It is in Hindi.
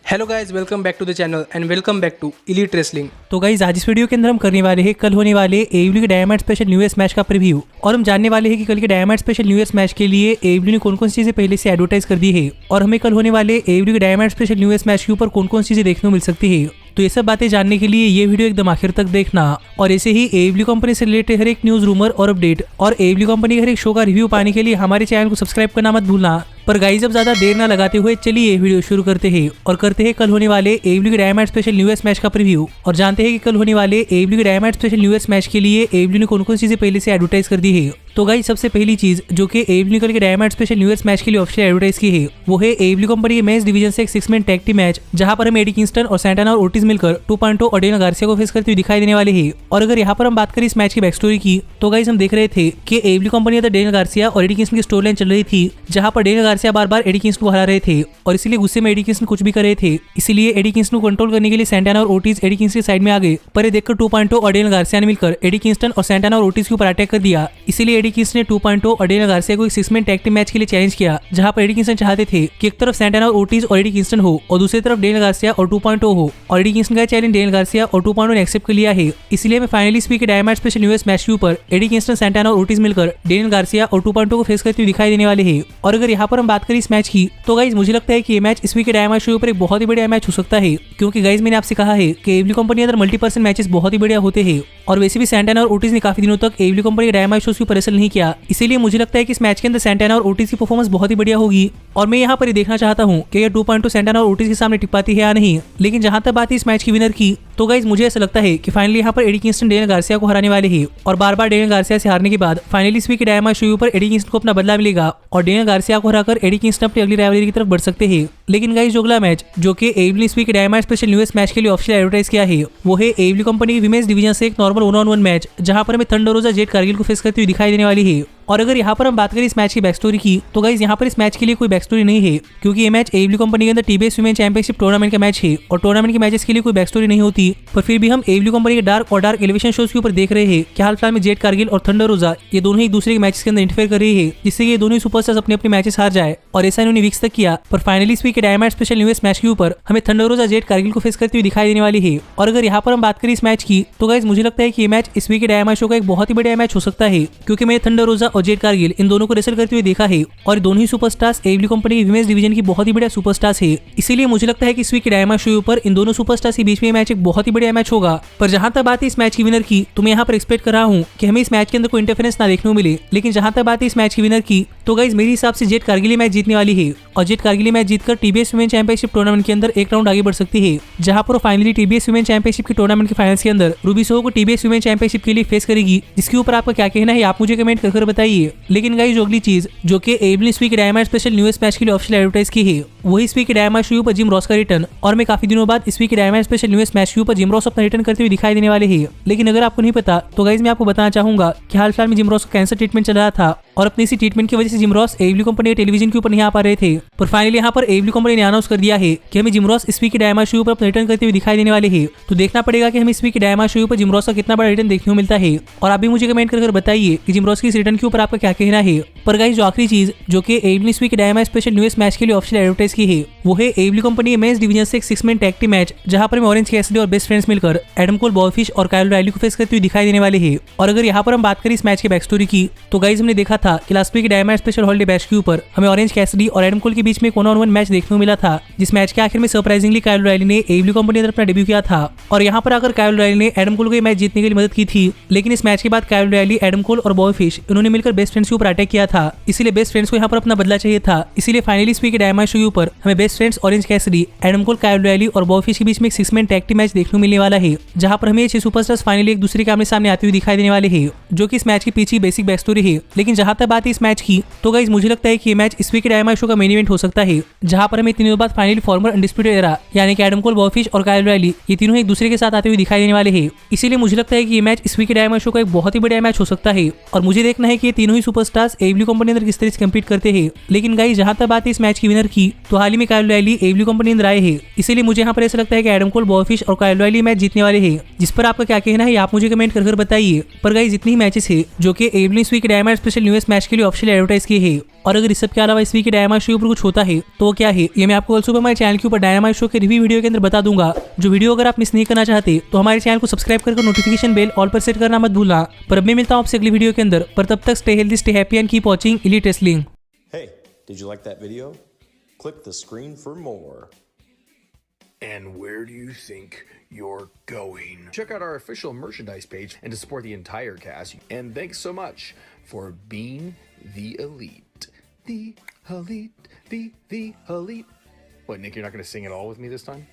Hello guys, welcome back to the channel and welcome back to elite wrestling. तो गाइज आज इस वीडियो के अंदर हम करने वाले हैं कल होने वाले AEW के diamond special new year match का प्रीव्यू और हम जानने वाले हैं कि कल के diamond special new year match के लिए AEW ने कौन कौन सी चीजें पहले से एडवर्टाइज कर दी है और हमें कल होने वाले AEW के diamond special new year match के ऊपर कौन कौन सी चीजें देखने को मिल सकती है। तो ये सब बातें जानने के लिए ये वीडियो एकदम आखिर तक देखना और ऐसे ही AEW कंपनी से रिलेटेड हर एक न्यूज, रूमर और अपडेट और AEW कंपनी के हर एक शो का रिव्यू पाने के लिए हमारे चैनल को सब्सक्राइब करना मत भूलना। पर गाइस अब ज्यादा देर ना लगाते हुए चलिए वीडियो शुरू करते हैं और करते हैं कल होने वाले AEW के diamond special new year match का प्रीव्यू और जानते हैं कि कल होने वाले AEW के diamond special new year match के लिए AEW ने कौन कौन सी चीजें पहले से एडवर्टाइज कर दी है। तो गाइस सबसे पहली चीज जो कि AEW ने कल के diamond special new year match के लिए ऑफिशियल एडवर्टाइज की है वो है AEW कंपनी के मेंस डिवीजन से एक 6 मैन टैग टीम मैच जहां पर हम एडी किंगस्टन और सैंटाना और ओर्टिज मिलकर 2.0 और डेनियल गार्सिया को फेस करते हुए दिखाई देने वाले हैं। और अगर यहाँ पर हम बात करें इस मैच की बैक स्टोरी की तो गाइस हम देख रहे थे कि AEW कंपनी के डेनियल गार्सिया और एडी किंगस्टन की स्टोरी लाइन चल रही थी जहां पर डेनियल गार्सिया बार-बार एडी किंगस्टन को हरा रहे थे और इसीलिए गुस्से में एडी किंगस्टन कुछ भी कर रहे थे। इसीलिए एडी किंगस्टन को कंट्रोल करने के लिए सैंटाना और ओर्टिज एडी किंगस्टन की साइड में आ गए। पर ये देखकर 2.0 और डेनियल गार्सिया ने मिलकर एडी किंगस्टन और सैंटाना और ओर्टिज के ऊपर अटैक कर दिया। इसीलिए एडी किंगस्टन ने 2.0 और डेनियल गार्सिया को एक 6 मैन टैग टीम मैच के लिए चैलेंज किया जहां पर एडी किंगस्टन चाहते थे कि एक तरफ सैंटाना और ओर्टिज और एडी किंगस्टन हो और दूसरी तरफ डेनियल गार्सिया और 2.0 हो और एडी किंगस्टन का चैलेंज डेनियल गार्सिया और 2.0 ने एक्सेप्ट कर लिया है। इसलिए हमें फाइनली स्पीक के diamond special new year match के ऊपर एडी किंगस्टन, सैंटाना और ओर्टिज मिलकर डेनियल गार्सिया और 2.0 को फेस करते हुए दिखाई देने वाले हैं। और अगर यहाँ पर हम बात करें इस मैच की तो गाइज मुझे लगता है कि ये मैच इस वीक के डायमंड शो पर एक बहुत ही बढ़िया मैच हो सकता है क्योंकि गाइज मैंने आपसे कहा है कि AEW कंपनी अंदर मल्टीपर्सन मैचेस बहुत ही बढ़िया होते हैं और वैसे भी सैंटाना और ओर्टिज ने काफी दिनों तक AEW कंपनी के डायमंड शोज के ऊपर रेसल नहीं किया। इसीलिए मुझे लगता है कि इस मैच के अंदर सैंटाना और ओर्टिज की परफॉर्मेंस बहुत ही बढ़िया होगी और मैं यहाँ पर ये देखना चाहता हूँ कि ये 2.2 सैंटाना और ओर्टिज के सामने टिक पाती है या नहीं। लेकिन जहां तक बात है इस मैच की विनर की तो गाइज मुझे ऐसा लगता है कि फाइनली यहाँ पर एडी किंगस्टन डेनियल गार्सिया को हराने वाले हैं और बार-बार डेनियल गार्सिया से हारने के बाद फाइनली इस वीक के डायमंड शो पर एडी किंगस्टन को अपना बदला मिलेगा और डेनियल गार्सिया को हराकर एडी किंगस्टन अपनी अगली राइवलरी की तरफ बढ़ सकते हैं। लेकिन गाइज जो अगला मैच जो कि AEW ने इस वीक के diamond special new year match के लिए ऑफिशियल एडवर्टाइज किया है वो है AEW कंपनी की विमेंस डिवीजन से एक नॉर्मल 1-on-1 मैच जहां पर हमें थंडर रोजा जेड कारगिल को फेस करती हुई दिखाई देने वाली है। और अगर यहाँ पर हम बात करें इस मैच की बैक स्टोरी की तो गाइज यहाँ पर इस मैच के लिए कोई बैक स्टोरी नहीं है क्योंकि ये मैच AEW कंपनी के अंदर TBS वुमेन चैंपियनशिप टूर्नामेंट का मैच है और टूर्नामेंट के मैचेस के लिए कोई बैक स्टोरी नहीं होती। पर फिर भी हम AEW कंपनी के डार्क और डार्क एलिवेशन शोज के ऊपर देख रहे हैं कि हाल फिलहाल में जेड कारगिल और थंडर रोजा ये दोनों ही एक दूसरे के मैचेस के अंदर इंटरफेयर कर रही है जिससे ये दोनों ही सुपरस्टार्स अपने अपने मैचेस हार जाए और ऐसा इन्होंने वीक्स तक किया। पर फाइनली इस वीक के diamond special new year match के ऊपर हमें थंडर रोजा जेड कारगिल को फेस करती हुई दिखाई देने वाली है। और अगर यहाँ पर हम बात करें इस मैच की तो गाइज मुझे लगता है कि ये मैच इस वीक के डायमंड शो का एक बहुत ही बढ़िया मैच हो सकता है क्योंकि मैंने थंडर रोजा और जेड कारगिल इन दोनों को रेसल करते हुए देखा है और दोनों ही सुपरस्टार्स AEW कंपनी की विमेंस डिवीजन की बहुत ही बढ़िया सुपरस्टार्स है। इसीलिए मुझे लगता है कि इस वीक के डायमंड शो पर इन दोनों सुपरस्टार्स के बीच में मैच एक बहुत ही बढ़िया मैच होगा। पर जहां तक बात है इस मैच की विनर की तो मैं यहाँ पर एक्सपेक्ट कर रहा हूँ कि हमें इस मैच के अंदर कोई इंटरफेरेंस ना देखने को मिले। लेकिन जहां तक बात है इस मैच की विनर की तो गाइज मेरे हिसाब से जेड कारगिल मैच जीतने वाली है और जेड कारगिल मैच जीतकर TBS वुमेन चैंपियनशिप टूर्नामेंट के अंदर एक राउंड आगे बढ़ सकती है जहां पर फाइनली TBS वुमेन चैंपियनशिप के टूर्नामेंट के फाइनल्स के अंदर रूबी सोहो को TBS वुमेन चैंपियनशिप के लिए फेस करेगी। जिसके ऊपर आपका क्या कहना है आप मुझे कमेंट कर बताइए। लेकिन गाइज जो अगली चीज जो कि AEW ने इस week diamond special new year match के लिए ऑफिशियल एडवर्टाइज की है वही इस वीक डायमंड शो पर जिम रॉस का रिटर्न और मैं काफी दिनों बाद इस week diamond special new year match के ऊपर जिम रॉस अपना रिटर्न करते हुए दिखाई देने वाले हैं। लेकिन अगर आपको नहीं पता तो गाइज मैं आपको बताना चाहूंगा कि हाल फिलहाल में जिम रॉस का कैंसर ट्रीटमेंट चल रहा था और अपनी इसी ट्रीटमेंट की वजह से जिम रॉस AEW कंपनी के टेलीविजन के ऊपर नहीं आ पा रहे थे। पर फाइनली यहाँ पर AEW कंपनी ने अनाउंस कर दिया है कि हमें जिम रॉस इस वीक के डायमंड शो पर अपना रिटर्न करते हुए दिखाई देने वाले हैं। तो देखना पड़ेगा कि हमें इस वीक के डायमंड शो पर जिम रॉस का कितना बड़ा रिटर्न देखने को मिलता है और आप भी मुझे कमेंट कर बताइए कि जिम रॉस की इस रिटर्न के ऊपर आपका क्या कहना है। पर गाइस जो आखिरी चीज जो कि AEW ने इस week diamond special new year match के लिए ऑफिशियल एडवर्टाइज की है वो है AEW कंपनी के मेंस डिवीजन से एक 6 मैन टैग टीम मैच जहां पर हमें ऑरेंज कैसिडी और बेस्ट फ्रेंड्स मिलकर एडम कोल, बॉबी फिश और काइल ओ'रियली को फेस करते हुए दिखाई देने वाले हैं। और अगर यहाँ पर हम बात करें इस मैच के बैक स्टोरी की तो गाइस हमने देखा था कि लास्ट वीक के डायमंड स्पेशल हॉलिडे बैच के ऊपर हमें ऑरेंज कैसिडी और एडम कोल के बीच में 1-on-1 मैच देखने को मिला था जिस मैच के आखिर में सरप्राइजिंगली काइल ओ'रियली ने AEW कंपनी अंदर अपना डेब्यू किया था और यहाँ पर आकर काइल ओ'रियली ने एडम कोल को मैच जीतने के लिए मदद की थी। लेकिन इस मैच के बाद काइल ओ'रियली, एडम कोल और बॉबी फिश इन्होंने मिलकर बेस्ट फ्रेंड्स के ऊपर अटैक किया था। इसीलिए बेस्ट फ्रेंड्स को यहाँ पर अपना बदला चाहिए था। इसीलिए फाइनली इस वीक के डायमंड शो के ऊपर हमें best friends, Orange Cassidy, Adam Cole, Kyle O'Reilly और बॉबी फिश के बीच में एक 6 मैन टैग टीम मैच देखने को मिलने वाला है जहां पर हमें 6 सुपरस्टार्स फाइनली एक दूसरे के आमने सामने आते हुए दिखाई देने वाले हैं जो कि इस मैच की पीछे बेसिक बैक स्टोरी है। लेकिन जहां तक बात है इस मैच की तो गाइस मुझे लगता है कि ये मैच इस वीक के डायमंड शो का मेन इवेंट हो सकता है जहां पर हमें 3 दिनों बाद फाइनली फॉर्मर अनडिस्प्यूटेड एरा यानी कि एडम कोल, बॉबी फिश और काइल ओ'रियली ये तीनों एक दूसरे के साथ आते हुए दिखाई देने वाले हैं। इसीलिए मुझे लगता है कि ये मैच इस वीक के डायमंड शो का एक बहुत ही बढ़िया मैच हो सकता है और मुझे देखना है कि ये तीनों ही सुपरस्टार्स AEW कंपनी अंदर किस तरह से कम्पीट करते हैं। लेकिन गाइस जहां तक बात है इस मैच की विनर की तो हाल ही में काइल ओ'रियली AEW कंपनी अंदर आए हैं। इसीलिए मुझे यहाँ पर ऐसा लगता है कि एडम कोल, बॉबी फिश और काइल ओ'रियली मैच जीतने वाले हैं। जिस पर आपका क्या कहना है आप मुझे कमेंट कर बताइए। पर गाइस जितनी ही मैचेस है जो कि AEW ने इस week diamond special new year match के लिए ऑफिशियल एडवर्टाइज किए हैं। और अगर इस सब के अलावा इस वीक के डायनामाइट शो के ऊपर कुछ होता है तो वो क्या है ये मैं आपको कल सुबह हमारे चैनल के ऊपर डायनामाइट शो के रिव्यू वीडियो के अंदर बता दूंगा। जो वीडियो अगर आप मिस नहीं करना चाहते तो हमारे चैनल को सब्सक्राइब करके नोटिफिकेशन बेल ऑल पर सेट करना मत भूलना। पर अब मैं मिलता हूँ आपसे अगली वीडियो के अंदर, पर तब तक stay healthy, stay happy and keep watching elite wrestling. Hey, did you like that video? Click the screen for more. And where do you think you're going? Check out our official merchandise page and to support the entire cast. And thanks so much for being the elite. The elite. What, Nick, you're not going to sing it all with me this time?